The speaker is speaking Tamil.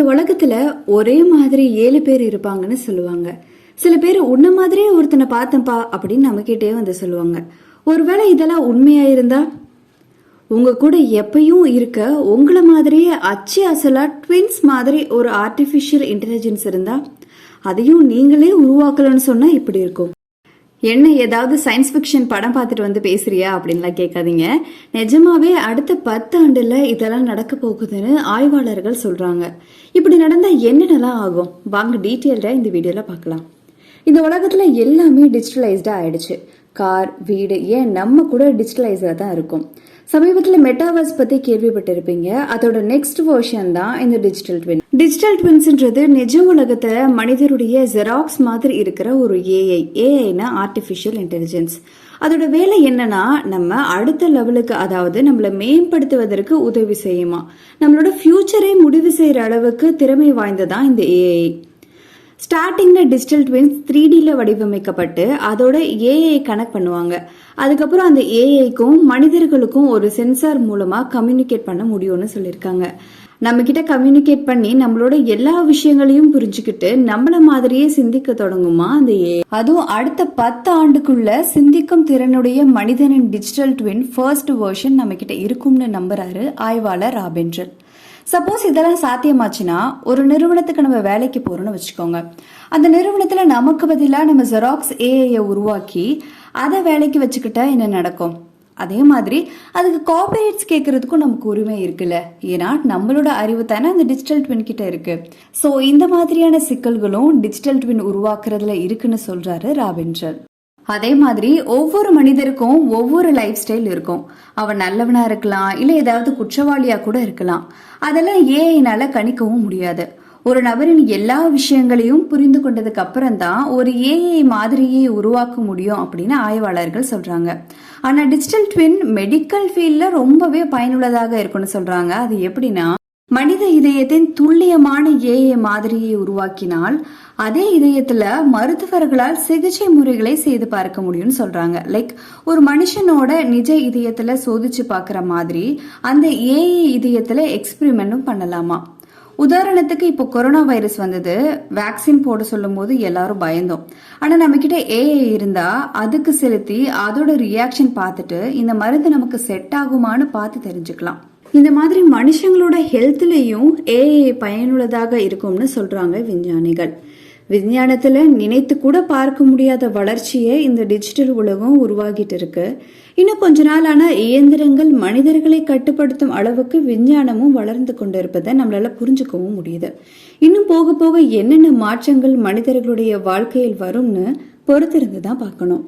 இந்த உலகத்துல ஒரே மாதிரி 7 பேர் இருப்பாங்கன்னு சொல்லுவாங்க. சில பேர் உன்ன மாதிரியே ஒருத்தனை பார்த்தப்பா அப்படின்னு நம்ம கிட்டே வந்து சொல்லுவாங்க. ஒருவேளை இதெல்லாம் உண்மையா இருந்தா, உங்க கூட எப்பயும் இருக்க உங்களை மாதிரியே அச்சு அசலா ட்வின்ஸ் மாதிரி ஒரு ஆர்டிபிஷியல் இன்டெலிஜென்ஸ் இருந்தா, அதையும் நீங்களே உருவாக்கலன்னு சொன்னா இப்படி இருக்கும். என்ன ஏதாவது சயின்ஸ் ஃபிக்ஷன் படம் பார்த்துட்டு வந்து பேசுறியா அப்படின்லாம் கேட்காதீங்க. நிஜமாவே அடுத்த 10 ஆண்டுல இதெல்லாம் நடக்க போகுதுன்னு ஆய்வாளர்கள் சொல்றாங்க. இப்படி நடந்தா என்னென்னலாம் ஆகும் வாங்க டீட்டெயில்டா இந்த வீடியோல பார்க்கலாம். இந்த உலகத்துல எல்லாமே டிஜிட்டலைஸ்டா ஆயிடுச்சு. கார், வீடு, ஏன் நம்ம கூட டிஜிட்டலைஸ்டா தான் இருக்கும். சமீபத்துல மெட்டாவர்ஸ் பத்தி கேள்விப்பட்டிருப்பீங்க. அதோட நெக்ஸ்ட் வெர்ஷன் தான் இந்த டிஜிட்டல் ட்வின். டிஜிட்டல் ட்வின்ஸ்ன்றது நிஜ உலகத்துல மனிதருடைய ஜெராக்ஸ் மாதிரி இருக்கிற ஒரு ஏஐனா ஆர்டிபிஷியல் இன்டெலிஜென்ஸ். அதோட வேலை என்னன்னா, நம்ம அடுத்த லெவலுக்கு, அதாவது நம்மளை மேம்படுத்துவதற்கு உதவி செய்யுமா. நம்மளோட ஃபியூச்சரை முடிவு செய்யற அளவுக்கு திறமை வாய்ந்ததான் இந்த ஏஐ. ஸ்டார்டிங்ல டிஜிட்டல் ட்வின்ஸ் 3Dல வடிவமைக்கப்பட்டு அதோட ஏஐ கனெக்ட் பண்ணுவாங்க. அதுக்கப்புறம் அந்த ஏஐக்கும் மனிதர்களுக்கும் ஒரு சென்சார் மூலமா கம்யூனிகேட் பண்ண முடியும்னு சொல்லியிருக்காங்க. நம்ம கிட்ட கம்யூனிகேட் பண்ணி நம்மளோட எல்லா விஷயங்களையும் புரிஞ்சுக்கிட்டு நம்மள மாதிரியே சிந்திக்க தொடங்குமா அந்த ஏஐ. அதுவும் அடுத்த 10 ஆண்டுக்குள்ள சிந்திக்கும் திறனுடைய மனிதனின் டிஜிட்டல் ட்வின் ஃபர்ஸ்ட் வெர்ஷன் நம்ம கிட்ட இருக்கும்னு நம்புறாரு ஆய்வாளர் ராபின்சன். சப்போஸ் இதெல்லாம் சாத்தியமாச்சுன்னா, ஒரு நிறுவனத்துக்கு நம்ம வேலைக்கு போறோம்னு வச்சுக்கோங்க. அந்த நிறுவனத்துல நமக்கு பதிலாக நம்ம ஜெராக்ஸ் ஏஐ உருவாக்கி அதை வேலைக்கு வச்சுக்கிட்டா என்ன நடக்கும்? அதே மாதிரி அதுக்கு கார்பரேட்ஸ் கேட்கறதுக்கும் நமக்கு உரிமை இருக்குல்ல. ஏன்னா நம்மளோட அறிவு தானே அந்த டிஜிட்டல் ட்வின் கிட்ட இருக்கு. ஸோ இந்த மாதிரியான சிக்கல்களும் டிஜிட்டல் ட்வின் உருவாக்குறதுல இருக்குன்னு சொல்றாரு ராபின்சன். அதே மாதிரி ஒவ்வொரு மனிதருக்கும் ஒவ்வொரு லைஃப் ஸ்டைல் இருக்கும். அவன் நல்லவனா இருக்கலாம், இல்ல ஏதாவது குற்றவாளியா கூட இருக்கலாம். அதெல்லாம் ஏஐனால கணிக்கவும் முடியாது. ஒரு நபரின் எல்லா விஷயங்களையும் புரிந்து கொண்டதுக்கு அப்புறம் தான் ஒரு ஏஐ மாதிரியை உருவாக்க முடியும் அப்படின்னு ஆய்வாளர்கள் சொல்றாங்க. ஆனா டிஜிட்டல் ட்வின் மெடிக்கல் ஃபீல்ட்ல ரொம்பவே பயனுள்ளதாக இருக்கும்னு சொல்றாங்க. அது எப்படின்னா, மனித இதயத்தின் துல்லியமான ஏஐ மாதிரியை உருவாக்கினால் அதே இதயத்துல மருத்துவர்களால் சிகிச்சை முறைகளை செய்து பார்க்க முடியும்னு சொல்றாங்க. லைக் ஒரு மனுஷனோட நிஜ இதயத்துல சோதிச்சு பார்க்குற மாதிரி அந்த ஏஐ இதயத்துல எக்ஸ்பெரிமெண்ட்டும் பண்ணலாமா. உதாரணத்துக்கு இப்போ கொரோனா வைரஸ் வந்தது, வேக்சின் போட சொல்லும் போது எல்லாரும் பயந்தோம். ஆனா நம்ம கிட்ட ஏஐ இருந்தா அதுக்கு செலுத்தி அதோட ரியாக்ஷன் பார்த்துட்டு இந்த மருந்து நமக்கு செட் ஆகுமான்னு பார்த்து தெரிஞ்சுக்கலாம். இந்த மாதிரி மனுஷங்களோட ஹெல்த்லயும் ஏஐ பயனுள்ளதாக இருக்கும்னு சொல்றாங்க விஞ்ஞானிகள். விஞ்ஞானத்துல நினைத்து கூட பார்க்க முடியாத வளர்ச்சியை இந்த டிஜிட்டல் உலகம் உருவாகிட்டு இருக்கு. இன்னும் கொஞ்ச நாள் ஆனா இயந்திரங்கள் மனிதர்களை கட்டுப்படுத்தும் அளவுக்கு விஞ்ஞானமும் வளர்ந்து கொண்டு இருப்பதை நம்மளால புரிஞ்சுக்கவும் முடியுது. இன்னும் போக போக என்னென்ன மாற்றங்கள் மனிதர்களுடைய வாழ்க்கையில் வரும்னு பொறுத்திருந்து தான் பார்க்கணும்.